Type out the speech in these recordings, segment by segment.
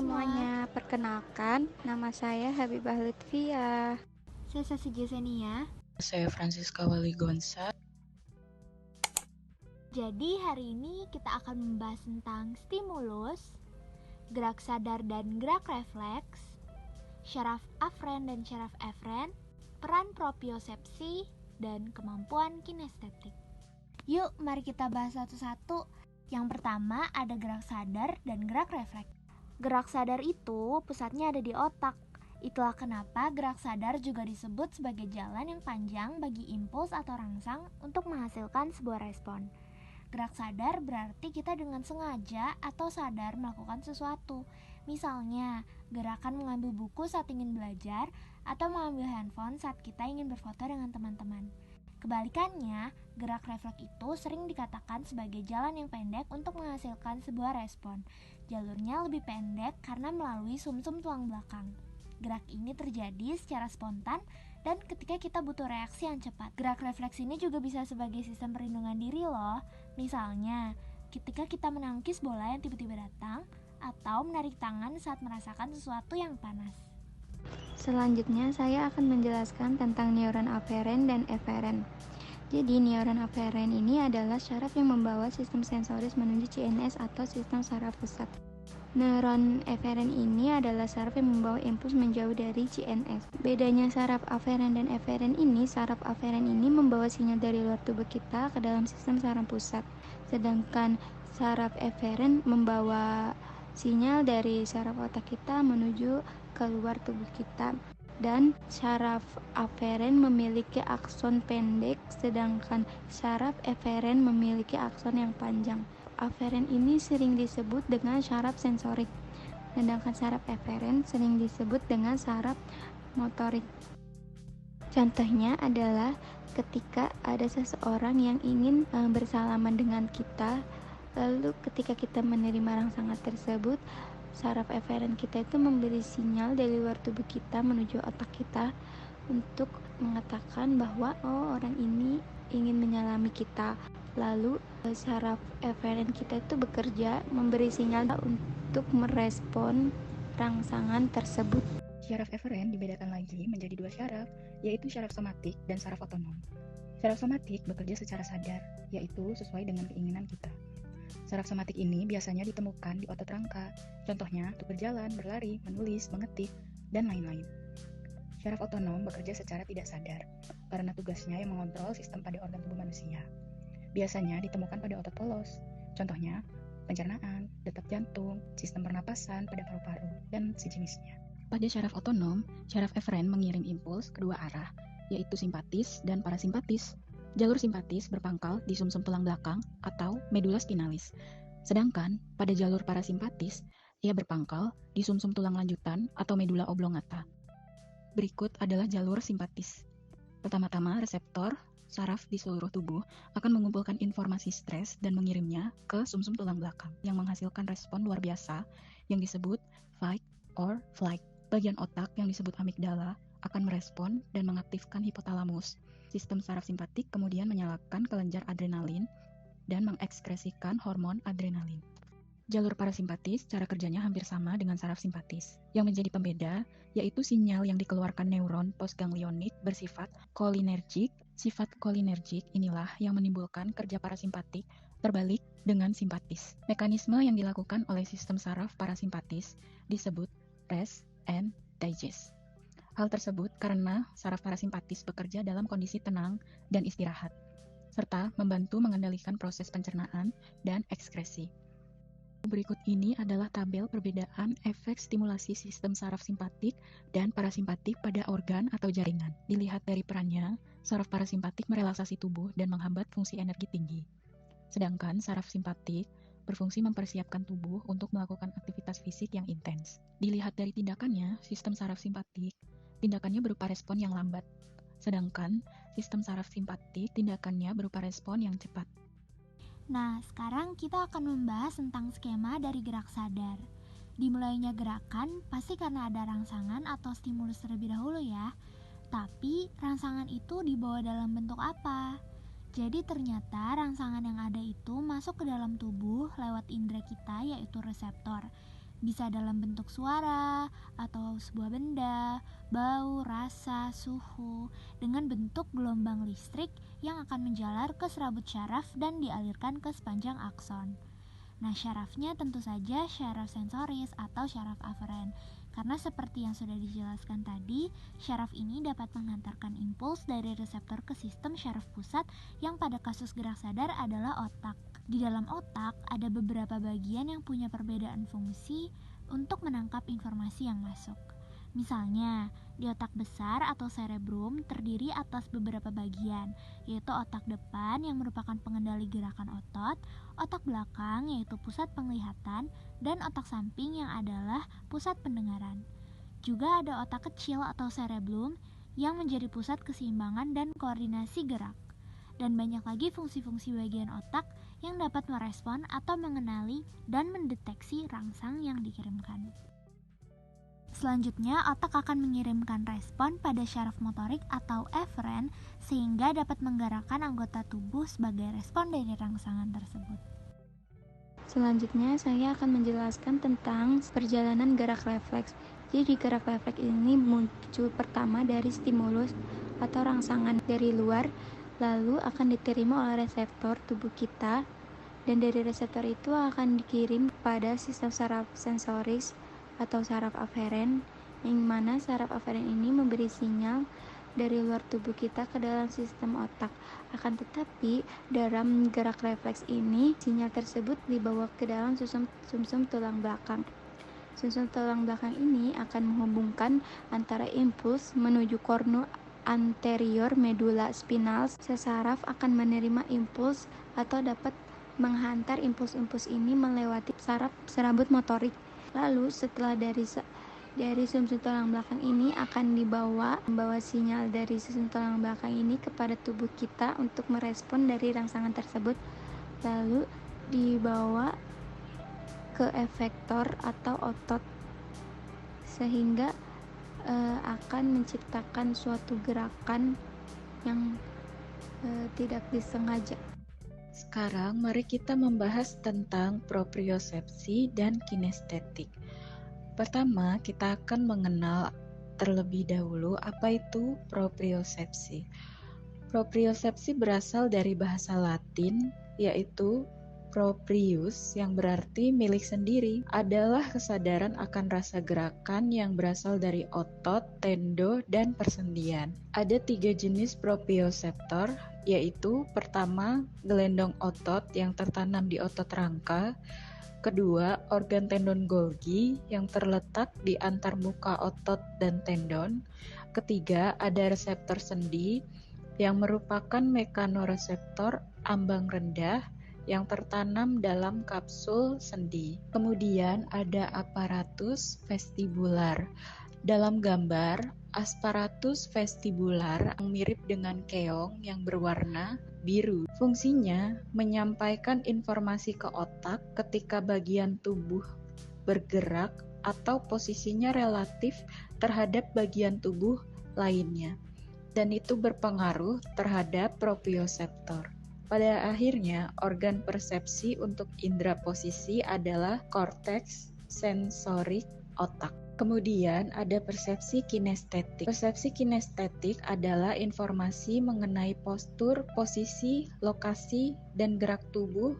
semua. semuanya, perkenalkan nama saya Habibah Lutfia. Saya Sasi Jasenia. Saya Francisca Waligonsa. Jadi hari ini kita akan membahas tentang stimulus, gerak sadar dan gerak refleks, syaraf afren dan syaraf efren, peran propriosepsi, dan kemampuan kinestetik. Yuk, mari kita bahas satu-satu. Yang pertama ada gerak sadar dan gerak refleks. Gerak sadar itu pusatnya ada di otak. Itulah kenapa gerak sadar juga disebut sebagai jalan yang panjang bagi impuls atau rangsang untuk menghasilkan sebuah respon. Gerak sadar berarti kita dengan sengaja atau sadar melakukan sesuatu. Misalnya, gerakan mengambil buku saat ingin belajar atau mengambil handphone saat kita ingin berfoto dengan teman-teman. Kebalikannya, gerak refleks itu sering dikatakan sebagai jalan yang pendek untuk menghasilkan sebuah respon. Jalurnya lebih pendek karena melalui sumsum tulang belakang. Gerak ini terjadi secara spontan dan ketika kita butuh reaksi yang cepat. Gerak refleks ini juga bisa sebagai sistem perlindungan diri loh. Misalnya, ketika kita menangkis bola yang tiba-tiba datang atau menarik tangan saat merasakan sesuatu yang panas. Selanjutnya saya akan menjelaskan tentang neuron aferen dan eferen. Jadi neuron aferen ini adalah syaraf yang membawa sistem sensoris menuju CNS atau sistem saraf pusat. Neuron eferen ini adalah saraf yang membawa impuls menjauh dari CNS. Bedanya saraf aferen dan eferen ini, saraf aferen ini membawa sinyal dari luar tubuh kita ke dalam sistem saraf pusat. Sedangkan saraf eferen membawa sinyal dari saraf otak kita menuju keluar tubuh kita. Dan saraf aferen memiliki akson pendek, sedangkan saraf eferen memiliki akson yang panjang. Aferen ini sering disebut dengan saraf sensorik, sedangkan saraf eferen sering disebut dengan saraf motorik. Contohnya adalah ketika ada seseorang yang ingin bersalaman dengan kita, lalu ketika kita menerima rangsangan tersebut, saraf eferen kita itu memberi sinyal dari luar tubuh kita menuju otak kita untuk mengatakan bahwa orang ini ingin menyalami kita. Lalu saraf eferen kita itu bekerja memberi sinyal untuk merespon rangsangan tersebut. Syaraf eferen dibedakan lagi menjadi dua syaraf, yaitu syaraf somatik dan saraf otonom. Syaraf somatik bekerja secara sadar, yaitu sesuai dengan keinginan kita. Saraf somatik ini biasanya ditemukan di otot rangka, contohnya untuk berjalan, berlari, menulis, mengetik, dan lain-lain. Syaraf otonom bekerja secara tidak sadar, karena tugasnya yang mengontrol sistem pada organ tubuh manusia. Biasanya ditemukan pada otot polos, contohnya pencernaan, detak jantung, sistem pernapasan pada paru-paru, dan sejenisnya. Pada syaraf otonom, syaraf eferen mengirim impuls kedua arah, yaitu simpatis dan parasimpatis. Jalur simpatis berpangkal di sumsum tulang belakang atau medula spinalis. Sedangkan pada jalur parasimpatis, ia berpangkal di sumsum tulang lanjutan atau medula oblongata. Berikut adalah jalur simpatis. Pertama-tama, reseptor saraf di seluruh tubuh akan mengumpulkan informasi stres dan mengirimnya ke sumsum tulang belakang yang menghasilkan respon luar biasa yang disebut fight or flight. Bagian otak yang disebut amigdala akan merespon dan mengaktifkan hipotalamus. Sistem saraf simpatik kemudian menyalakan kelenjar adrenalin dan mengekskresikan hormon adrenalin. Jalur parasimpatis cara kerjanya hampir sama dengan saraf simpatis. Yang menjadi pembeda yaitu sinyal yang dikeluarkan neuron postganglionik bersifat kolinergik. Sifat kolinergik inilah yang menimbulkan kerja parasimpatik terbalik dengan simpatis. Mekanisme yang dilakukan oleh sistem saraf parasimpatis disebut rest and digest. Hal tersebut karena saraf parasimpatis bekerja dalam kondisi tenang dan istirahat, serta membantu mengendalikan proses pencernaan dan ekskresi. Berikut ini adalah tabel perbedaan efek stimulasi sistem saraf simpatik dan parasimpatik pada organ atau jaringan. Dilihat dari perannya, saraf parasimpatik merelaksasi tubuh dan menghambat fungsi energi tinggi. Sedangkan saraf simpatik berfungsi mempersiapkan tubuh untuk melakukan aktivitas fisik yang intens. Dilihat dari tindakannya, sistem saraf simpatik, tindakannya berupa respon yang lambat. Sedangkan sistem saraf simpatik, tindakannya berupa respon yang cepat. Nah, sekarang kita akan membahas tentang skema dari gerak sadar. Dimulainya gerakan pasti karena ada rangsangan atau stimulus terlebih dahulu ya. Tapi rangsangan itu dibawa dalam bentuk apa? Jadi ternyata rangsangan yang ada itu masuk ke dalam tubuh lewat indera kita yaitu reseptor. Bisa dalam bentuk suara atau sebuah benda, bau, rasa, suhu, dengan bentuk gelombang listrik yang akan menjalar ke serabut syaraf dan dialirkan ke sepanjang akson. Nah, syarafnya tentu saja syaraf sensoris atau syaraf aferen. Karena seperti yang sudah dijelaskan tadi, syaraf ini dapat menghantarkan impuls dari reseptor ke sistem syaraf pusat yang pada kasus gerak sadar adalah otak. Di dalam otak ada beberapa bagian yang punya perbedaan fungsi untuk menangkap informasi yang masuk. Misalnya, di otak besar atau cerebrum terdiri atas beberapa bagian, yaitu otak depan yang merupakan pengendali gerakan otak belakang yaitu pusat penglihatan, dan otak samping yang adalah pusat pendengaran. Juga ada otak kecil atau cerebellum yang menjadi pusat keseimbangan dan koordinasi gerak. Dan banyak lagi fungsi-fungsi bagian otak yang dapat merespon atau mengenali dan mendeteksi rangsang yang dikirimkan. Selanjutnya, otak akan mengirimkan respon pada syaraf motorik atau eferen sehingga dapat menggerakkan anggota tubuh sebagai respon dari rangsangan tersebut. Selanjutnya, saya akan menjelaskan tentang perjalanan gerak refleks. Jadi, gerak refleks ini muncul pertama dari stimulus atau rangsangan dari luar, lalu akan diterima oleh reseptor tubuh kita, dan dari reseptor itu akan dikirim pada sistem saraf sensoris atau saraf aferen, yang mana saraf aferen ini memberi sinyal dari luar tubuh kita ke dalam sistem otak. Akan tetapi dalam gerak refleks ini sinyal tersebut dibawa ke dalam sumsum tulang belakang. Sumsum tulang belakang ini akan menghubungkan antara impuls menuju kornu anterior medula spinal. Sesaraf akan menerima impuls atau dapat menghantar impuls-impuls ini melewati saraf serabut motorik. Lalu setelah dari sumsum tulang belakang ini akan membawa sinyal dari sumsum tulang belakang ini kepada tubuh kita untuk merespon dari rangsangan tersebut, lalu dibawa ke efektor atau otot sehingga akan menciptakan suatu gerakan yang tidak disengaja. Sekarang mari kita membahas tentang propriosepsi dan kinestetik. Pertama, kita akan mengenal terlebih dahulu apa itu propriosepsi. Propriosepsi berasal dari bahasa Latin, yaitu proprius, yang berarti milik sendiri, adalah kesadaran akan rasa gerakan yang berasal dari otot, tendo, dan persendian. Ada 3 jenis proprioseptor, yaitu pertama, gelendong otot yang tertanam di otot rangka. Kedua, organ tendon Golgi yang terletak di antar muka otot dan tendon. Ketiga, ada reseptor sendi yang merupakan mekanoreseptor ambang rendah yang tertanam dalam kapsul sendi. Kemudian ada aparatus vestibular. Dalam gambar, aparatus vestibular yang mirip dengan keong yang berwarna biru. Fungsinya menyampaikan informasi ke otak ketika bagian tubuh bergerak atau posisinya relatif terhadap bagian tubuh lainnya, dan itu berpengaruh terhadap proprioseptor. Pada akhirnya, organ persepsi untuk indera posisi adalah korteks sensorik otak. Kemudian ada persepsi kinestetik. Persepsi kinestetik adalah informasi mengenai postur, posisi, lokasi, dan gerak tubuh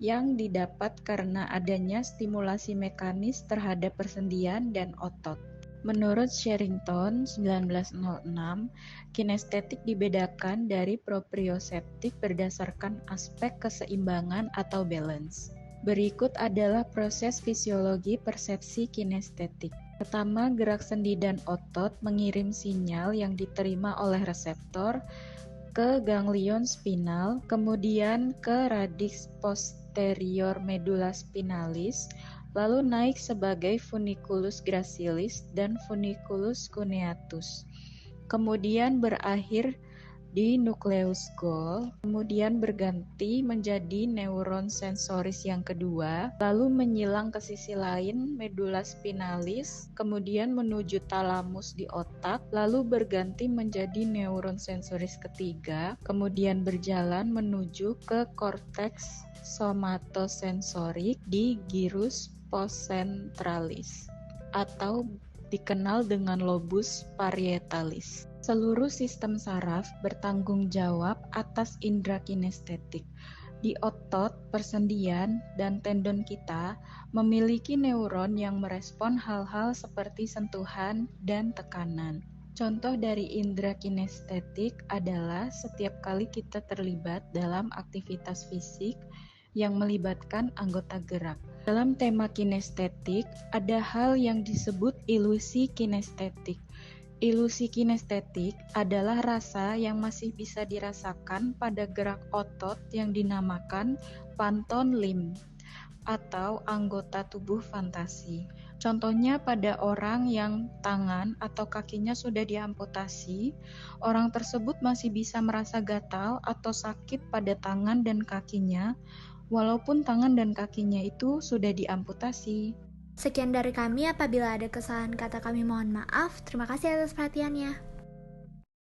yang didapat karena adanya stimulasi mekanis terhadap persendian dan otot. Menurut Sherrington 1906, kinestetik dibedakan dari proprioseptik berdasarkan aspek keseimbangan atau balance. Berikut adalah proses fisiologi persepsi kinestetik. Pertama, gerak sendi dan otot mengirim sinyal yang diterima oleh reseptor ke ganglion spinal, kemudian ke radix posterior medulla spinalis, lalu naik sebagai funiculus gracilis dan funiculus cuneatus, kemudian berakhir di nukleus Golgi, kemudian berganti menjadi neuron sensoris yang kedua, lalu menyilang ke sisi lain medulla spinalis, kemudian menuju talamus di otak, lalu berganti menjadi neuron sensoris ketiga, kemudian berjalan menuju ke korteks somatosensorik di gyrus post centralis atau dikenal dengan lobus parietalis. Seluruh sistem saraf bertanggung jawab atas indera kinestetik. Di otot, persendian, dan tendon kita memiliki neuron yang merespon hal-hal seperti sentuhan dan tekanan. Contoh dari indera kinestetik adalah setiap kali kita terlibat dalam aktivitas fisik yang melibatkan anggota gerak. Dalam tema kinestetik, ada hal yang disebut ilusi kinestetik. Ilusi kinestetik adalah rasa yang masih bisa dirasakan pada gerak otot yang dinamakan panton limb atau anggota tubuh fantasi. Contohnya pada orang yang tangan atau kakinya sudah diamputasi, orang tersebut masih bisa merasa gatal atau sakit pada tangan dan kakinya, walaupun tangan dan kakinya itu sudah diamputasi. Sekian dari kami, apabila ada kesalahan kata kami mohon maaf. Terima kasih atas perhatiannya.